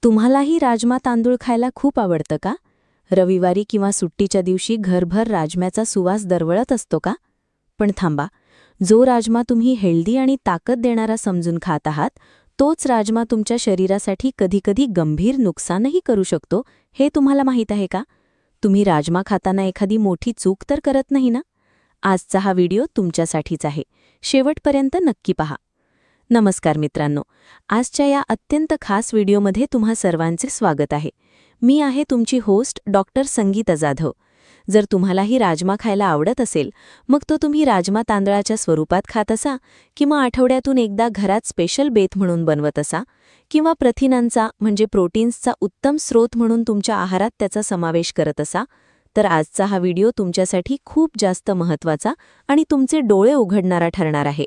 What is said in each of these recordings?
तुम्हालाही राजमा तांदूळ खायला खूप आवडतं का? रविवारी किंवा सुट्टीच्या दिवशी घरभर राजम्याचा सुवास दरवळत असतो का? पण थांबा, जो राजमा तुम्ही हेल्दी आणि ताकद देणारा समजून खात आहात, तोच राजमा तुमच्या शरीरासाठी कधीकधी गंभीर नुकसानही करू शकतो, हे तुम्हाला माहीत आहे का? तुम्ही राजमा खाताना एखादी मोठी चूक तर करत नाही ना? आजचा हा व्हिडिओ तुमच्यासाठीच आहे. शेवटपर्यंत नक्की पहा. नमस्कार मित्रांनो, आजच्या या अत्यंत खास व्हिडिओमध्ये तुम्हा सर्वांचे स्वागत आहे. मी आहे तुमची होस्ट डॉक्टर संगीता जाधव. जर तुम्हालाही राजमा खायला आवडत असेल, मग तो तुम्ही राजमा तांदळाच्या स्वरूपात खात असा, किंवा आठवड्यातून एकदा घरात स्पेशल बेत म्हणून बनवत असा, किंवा प्रथिनांचा म्हणजे प्रोटीन्सचा उत्तम स्रोत म्हणून तुमच्या आहारात त्याचा समावेश करत असा, तर आजचा हा व्हिडिओ तुमच्यासाठी खूप जास्त महत्त्वाचा आणि तुमचे डोळे उघडणारा ठरणार आहे.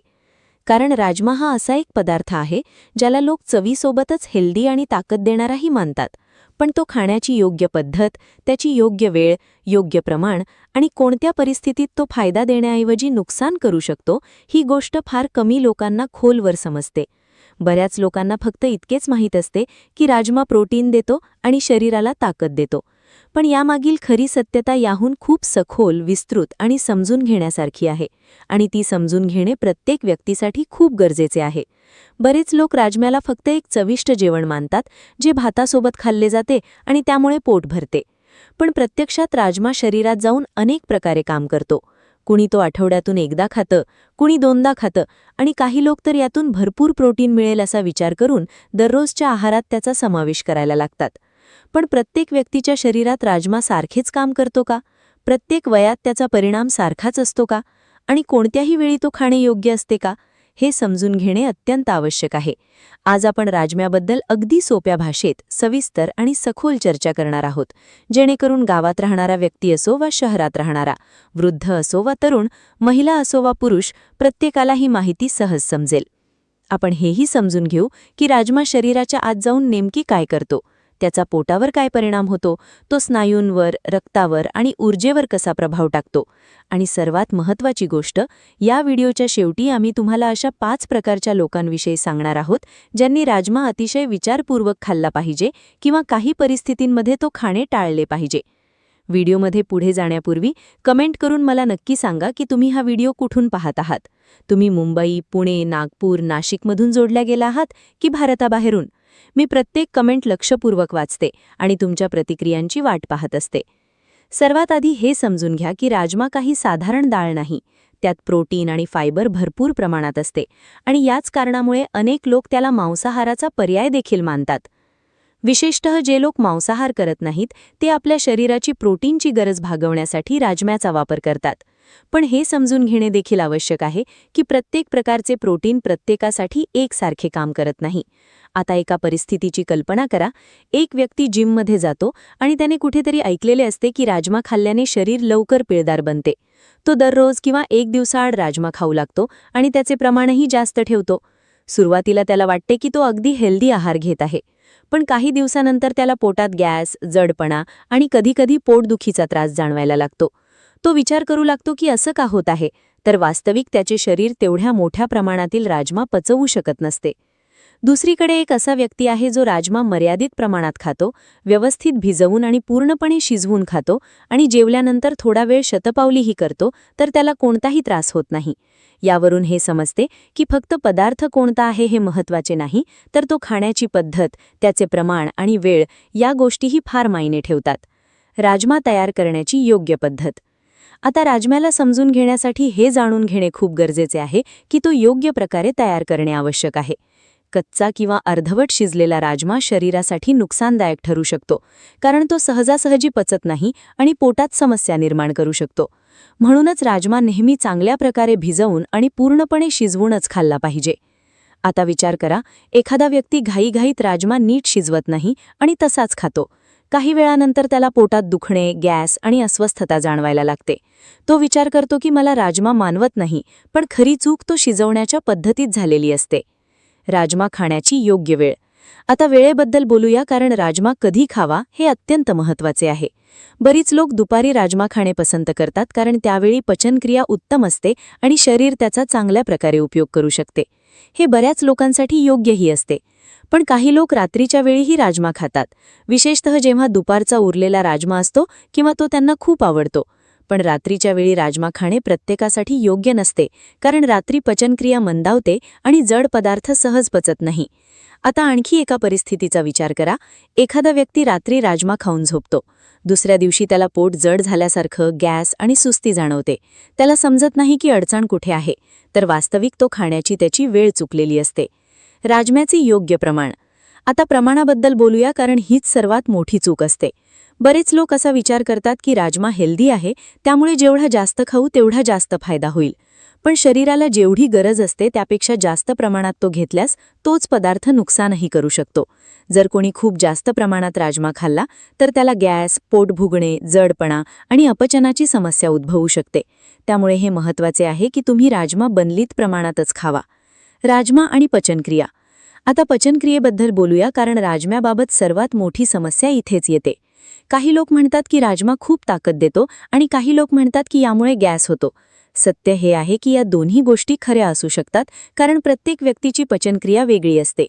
कारण राजमा हा असा एक पदार्थ आहे ज्याला लोक चवीसोबतच हेल्दी आणि ताकद देणाराही मानतात, पण तो खाण्याची योग्य पद्धत, त्याची योग्य वेळ, योग्य प्रमाण आणि कोणत्या परिस्थितीत तो फायदा देण्याऐवजी नुकसान करू शकतो, ही गोष्ट फार कमी लोकांना खोलवर समजते. बऱ्याच लोकांना फक्त इतकेच माहीत असते की राजमा प्रोटीन देतो आणि शरीराला ताकद देतो, पण यामागील खरी सत्यता याहून खूप सखोल, विस्तृत आणि समजून घेण्यासारखी आहे, आणि ती समजून घेणे प्रत्येक व्यक्तीसाठी खूप गरजेचे आहे. बरेच लोक राजम्याला फक्त एक चविष्ट जेवण मानतात, जे भातासोबत खाल्ले जाते आणि त्यामुळे पोट भरते. पण प्रत्यक्षात राजमा शरीरात जाऊन अनेक प्रकारे काम करतो. कुणी तो आठवड्यातून एकदा खातं, कुणी दोनदा खातं, आणि काही लोक तर यातून भरपूर प्रोटीन मिळेल असा विचार करून दररोजच्या आहारात त्याचा समावेश करायला लागतात. पण प्रत्येक व्यक्तीच्या शरीरात राजमा सारखेच काम करतो का? प्रत्येक वयात त्याचा परिणाम सारखाच असतो का? आणि कोणत्याही वेळी तो खाणे योग्य असते का? हे समजून घेणे अत्यंत आवश्यक आहे. आज आपण राजम्याबद्दल अगदी सोप्या भाषेत, सविस्तर आणि सखोल चर्चा करणार आहोत, जेणेकरून गावात राहणारा व्यक्ती असो वा शहरात राहणारा, वृद्ध असो वा तरुण, महिला असो वा पुरुष, प्रत्येकाला ही माहिती सहज समजेल. आपण हेही समजून घेऊ की राजमा शरीराच्या आत जाऊन नेमकी काय करतो, त्याचा पोटावर काय परिणाम होतो, तो स्नायूंवर, रक्तावर आणि ऊर्जेवर कसा प्रभाव टाकतो, आणि सर्वात महत्त्वाची गोष्ट, या व्हिडिओच्या शेवटी आम्ही तुम्हाला अशा 5 प्रकारच्या लोकांविषयी सांगणार आहोत ज्यांनी राजमा अतिशय विचारपूर्वक खाल्ला पाहिजे किंवा काही परिस्थितींमध्ये तो खाणे टाळले पाहिजे. व्हिडिओमध्ये पुढे जाण्यापूर्वी कमेंट करून मला नक्की सांगा की तुम्ही हा व्हिडिओ कुठून पाहत आहात. तुम्ही मुंबई, पुणे, नागपूर, नाशिकमधून जोडल्या गेला आहात की भारताबाहेरून? मी प्रत्येक कमेंट लक्षपूर्वक वाचते आणि तुमच्या प्रतिक्रियांची वाट पाहत असते. सर्वात आधी हे समजून घ्या की राजमा काही साधारण डाळ नाही. त्यात प्रोटीन आणि फायबर भरपूर प्रमाणात असते, आणि याच कारणामुळे अनेक लोक त्याला मांसाहाराचा पर्याय देखील मानतात. विशेषतः जे लोक मांसाहार करत नाहीत, ते आपल्या शरीराची प्रोटीनची गरज भागवण्यासाठी राजम्याचा वापर करतात. पण हे समजून घेणे देखील आवश्यक आहे की प्रत्येक प्रकारचे प्रोटीन प्रत्येकासाठी एकसारखे काम करत नाही. आता एका परिस्थितीची कल्पना करा. एक व्यक्ती जिममध्ये जातो आणि त्याने कुठेतरी ऐकलेले असते की राजमा खाल्ल्याने शरीर लवकर पिळदार बनते. तो दररोज किंवा एक दिवसाआड राजमा खाऊ लागतो आणि त्याचे प्रमाणही जास्त ठेवतो. सुरुवातीला त्याला वाटते की तो अगदी हेल्दी आहार घेत आहे, पण काही दिवसानंतर त्याला पोटात गॅस, जडपणा आणि कधीकधी पोटदुखीचा त्रास जाणवायला लागतो. तो विचार करू लागतो की असं का होत आहे, तर वास्तविक त्याचे शरीर तेवढ्या मोठ्या प्रमाणातील राजमा पचवू शकत नसते. दुसरीकडे एक असा व्यक्ती आहे जो राजमा मर्यादित प्रमाणात खातो, व्यवस्थित भिजवून आणि पूर्णपणे शिजवून खातो, आणि जेवल्यानंतर थोडा वेळ शतपावलीही करतो, तर त्याला कोणताही त्रास होत नाही. यावरून हे समजते की फक्त पदार्थ कोणता आहे हे महत्त्वाचे नाही, तर तो खाण्याची पद्धत, त्याचे प्रमाण आणि वेळ, या गोष्टीही फार मायने ठेवतात. राजमा तयार करण्याची योग्य पद्धत. आता राजम्याला समजून घेण्यासाठी हे जाणून घेणे खूप गरजेचे आहे की तो योग्य प्रकारे तयार करणे आवश्यक आहे. कच्चा किंवा अर्धवट शिजलेला राजमा शरीरासाठी नुकसानदायक ठरू शकतो, कारण तो सहजासहजी पचत नाही आणि पोटात समस्या निर्माण करू शकतो. म्हणूनच राजमा नेहमी चांगल्या प्रकारे भिजवून आणि पूर्णपणे शिजवूनच खाल्ला पाहिजे. आता विचार करा, एखादा व्यक्ती घाईघाईत राजमा नीट शिजवत नाही आणि तसाच खातो. काही वेळानंतर त्याला पोटात दुखणे, गॅस आणि अस्वस्थता जाणवायला लागते. तो विचार करतो की मला राजमा मानवत नाही, पण खरी चूक तो शिजवण्याच्या पद्धतीत झालेली असते. राजमा खाण्याची योग्य वेळ. आता वेळेबद्दल बोलूया, कारण राजमा कधी खावा हे अत्यंत महत्त्वाचे आहे. बरीच लोक दुपारी राजमा खाणे पसंत करतात, कारण त्यावेळी पचनक्रिया उत्तम असते आणि शरीर त्याचा चांगल्या प्रकारे उपयोग करू शकते. हे बऱ्याच लोकांसाठी योग्यही असते. पण काही लोक रात्रीच्या वेळीही राजमा खातात, विशेषतः जेव्हा दुपारचा उरलेला राजमा असतो किंवा तो त्यांना खूप आवडतो. पण रात्रीच्या वेळी राजमा खाणे प्रत्येकासाठी योग्य नसते, कारण रात्री पचनक्रिया मंदावते आणि जड पदार्थ सहज पचत नाही. आता आणखी एका परिस्थितीचा विचार करा. एखादा व्यक्ती रात्री राजमा खाऊन झोपतो. दुसऱ्या दिवशी त्याला पोट जड झाल्यासारखं, गॅस आणि सुस्ती जाणवते. त्याला समजत नाही की अडचण कुठे आहे, तर वास्तविक तो खाण्याची त्याची वेळ चुकलेली असते. राजम्याचे योग्य प्रमाण. आता प्रमाणाबद्दल बोलूया, कारण हीच सर्वात मोठी चूक असते. बरेच लोक असा विचार करतात की राजमा हेल्दी आहे, त्यामुळे जेवढा जास्त खाऊ तेवढा जास्त फायदा होईल. पण शरीराला जेवढी गरज असते त्यापेक्षा जास्त प्रमाणात तो घेतल्यास तोच पदार्थ नुकसानही करू शकतो. जर कोणी खूप जास्त प्रमाणात राजमा खाल्ला तर त्याला गॅस, पोट भुगणे, जडपणा आणि अपचनाची समस्या उद्भवू शकते. त्यामुळे हे महत्त्वाचे आहे की तुम्ही राजमा बनलीत प्रमाणातच खावा. राजमा आणि पचनक्रिया. आता पचनक्रियेबद्दल बोलूया, कारण राजम्याबाबत सर्वात मोठी समस्या इथेच येते. काही लोक म्हणतात की राजमा खूप ताकद देतो आणि काही लोक म्हणतात की यामुळे गॅस होतो. सत्य हे आहे की या दोन्ही गोष्टी खऱ्या असू शकतात, कारण प्रत्येक व्यक्तीची पचनक्रिया वेगळी असते.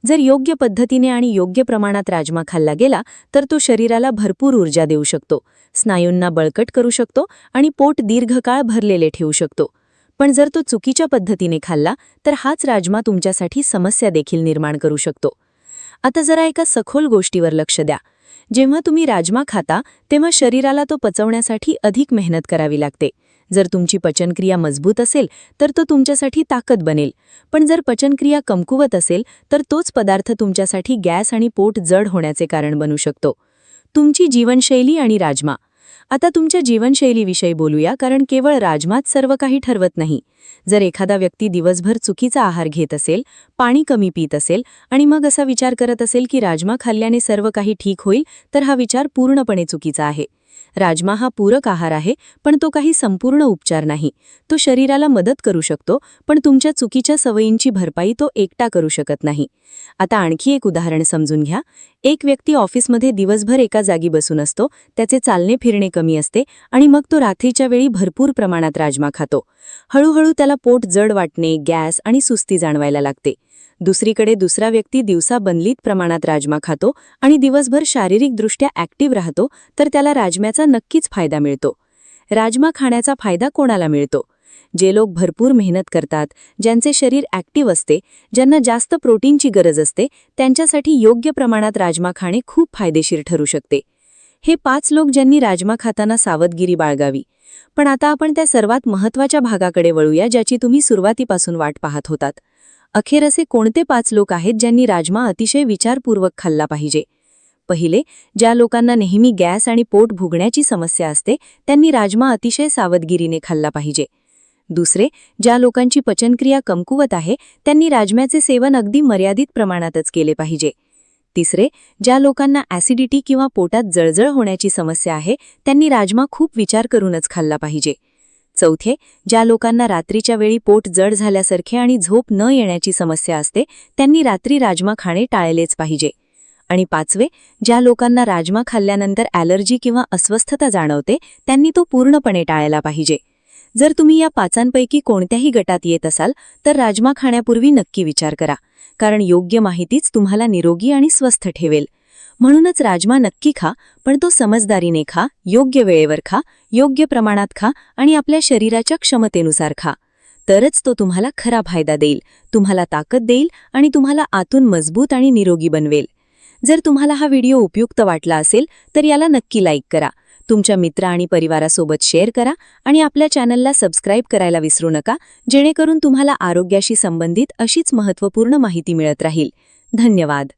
जर योग्य पद्धतीने आणि योग्य प्रमाणात राजमा खाल्ला गेला तर तो शरीराला भरपूर ऊर्जा देऊ शकतो, स्नायूंना बळकट करू शकतो आणि पोट दीर्घकाळ भरलेले ठेवू शकतो. पण जर तो चुकीच्या पद्धतीने खाल्ला तर हाच राजमा तुमच्यासाठी समस्या देखील निर्माण करू शकतो. आता जरा एका सखोल गोष्टीवर लक्ष द्या. जेव्हा तुम्ही राजमा खाता तेव्हा शरीराला तो पचवण्यासाठी अधिक मेहनत करावी लागते. जर तुमची पचनक्रिया मजबूत असेल तर तो तुमच्यासाठी ताकद बनेल, पण जर पचनक्रिया कमकुवत असेल तर तोच पदार्थ तुमच्यासाठी गॅस आणि पोट जड होण्याचे कारण बनू शकतो. तुमची जीवनशैली आणि राजमा. आता तुमच्या जीवनशैलीविषयी बोलूया, कारण केवळ राजमाच सर्व काही ठरवत नाही. जर एखादा व्यक्ती दिवसभर चुकीचा आहार घेत असेल, पाणी कमी पीत असेल आणि मग असा विचार करत असेल की राजमा खाल्ल्याने सर्व काही ठीक होईल, तर हा विचार पूर्णपणे चुकीचा आहे. राजमा हा पूरक आहार आहे, पण तो काही संपूर्ण उपचार नाही. तो शरीराला मदत करू शकतो, पण तुमच्या चुकीच्या सवयींची भरपाई तो एकटा करू शकत नाही. आता आणखी एक उदाहरण समजून घ्या. एक व्यक्ती ऑफिसमध्ये दिवसभर एका जागी बसून असतो, त्याचे चालणे फिरणे कमी असते आणि मग तो रात्रीच्या वेळी भरपूर प्रमाणात राजमा खातो. हळूहळू त्याला पोट जड वाटणे, गॅस आणि सुस्ती जाणवायला लागते. दुसरीकडे दुसरा व्यक्ती दिवसा बनलीत प्रमाणात राजमा खातो आणि दिवसभर शारीरिकदृष्ट्या ॲक्टिव्ह राहतो, तर त्याला राजम्याचा नक्कीच फायदा मिळतो. राजमा खाण्याचा फायदा कोणाला मिळतो? जे लोक भरपूर मेहनत करतात, ज्यांचे शरीर ॲक्टिव्ह असते, ज्यांना जास्त प्रोटीनची गरज असते, त्यांच्यासाठी योग्य प्रमाणात राजमा खाणे खूप फायदेशीर ठरू शकते. हे 5 लोक ज्यांनी राजमा खाताना सावधगिरी बाळगावी. पण आता आपण त्या सर्वात महत्त्वाच्या भागाकडे वळूया, ज्याची तुम्ही सुरुवातीपासून वाट पाहत होतात. अखेर असे कोणते 5 लोक आहेत ज्यांनी राजमा अतिशय विचारपूर्वक खाल्ला पाहिजे? पहिले, ज्या लोकांना नेहमी गॅस आणि पोट भुगण्याची समस्या असते, त्यांनी राजमा अतिशय सावधगिरीने खाल्ला पाहिजे. दुसरे, ज्या लोकांची पचनक्रिया कमकुवत आहे, त्यांनी राजम्याचे सेवन अगदी मर्यादित प्रमाणातच केले पाहिजे. तिसरे, ज्या लोकांना ॲसिडिटी किंवा पोटात जळजळ होण्याची समस्या आहे, त्यांनी राजमा खूप विचार करूनच खाल्ला पाहिजे. चौथे, ज्या लोकांना रात्रीच्या वेळी पोट जड झाल्यासारखे आणि झोप न येण्याची समस्या असते, त्यांनी रात्री राजमा खाणे टाळलेच पाहिजे. आणि पाचवे, ज्या लोकांना राजमा खाल्ल्यानंतर ॲलर्जी किंवा अस्वस्थता जाणवते, त्यांनी तो पूर्णपणे टाळला पाहिजे. जर तुम्ही या 5 कोणत्याही गटात येत असाल तर राजमा खाण्यापूर्वी नक्की विचार करा, कारण योग्य माहितीच तुम्हाला निरोगी आणि स्वस्थ ठेवेल. म्हणूनच राजमा नक्की खा, पण तो समजदारीने खा, योग्य वेळेवर खा, योग्य प्रमाणात खा आणि आपल्या शरीराच्या क्षमतेनुसार खा. तरच तो तुम्हाला खरा फायदा देईल, तुम्हाला ताकद देईल आणि तुम्हाला आतून मजबूत आणि निरोगी बनवेल. जर तुम्हाला हा व्हिडिओ उपयुक्त वाटला असेल तर याला नक्की लाईक करा, तुमच्या मित्र आणि परिवारासोबत शेअर करा आणि आपल्या चॅनलला सबस्क्राईब करायला विसरू नका, जेणेकरून तुम्हाला आरोग्याशी संबंधित अशीच महत्त्वपूर्ण माहिती मिळत राहील. धन्यवाद.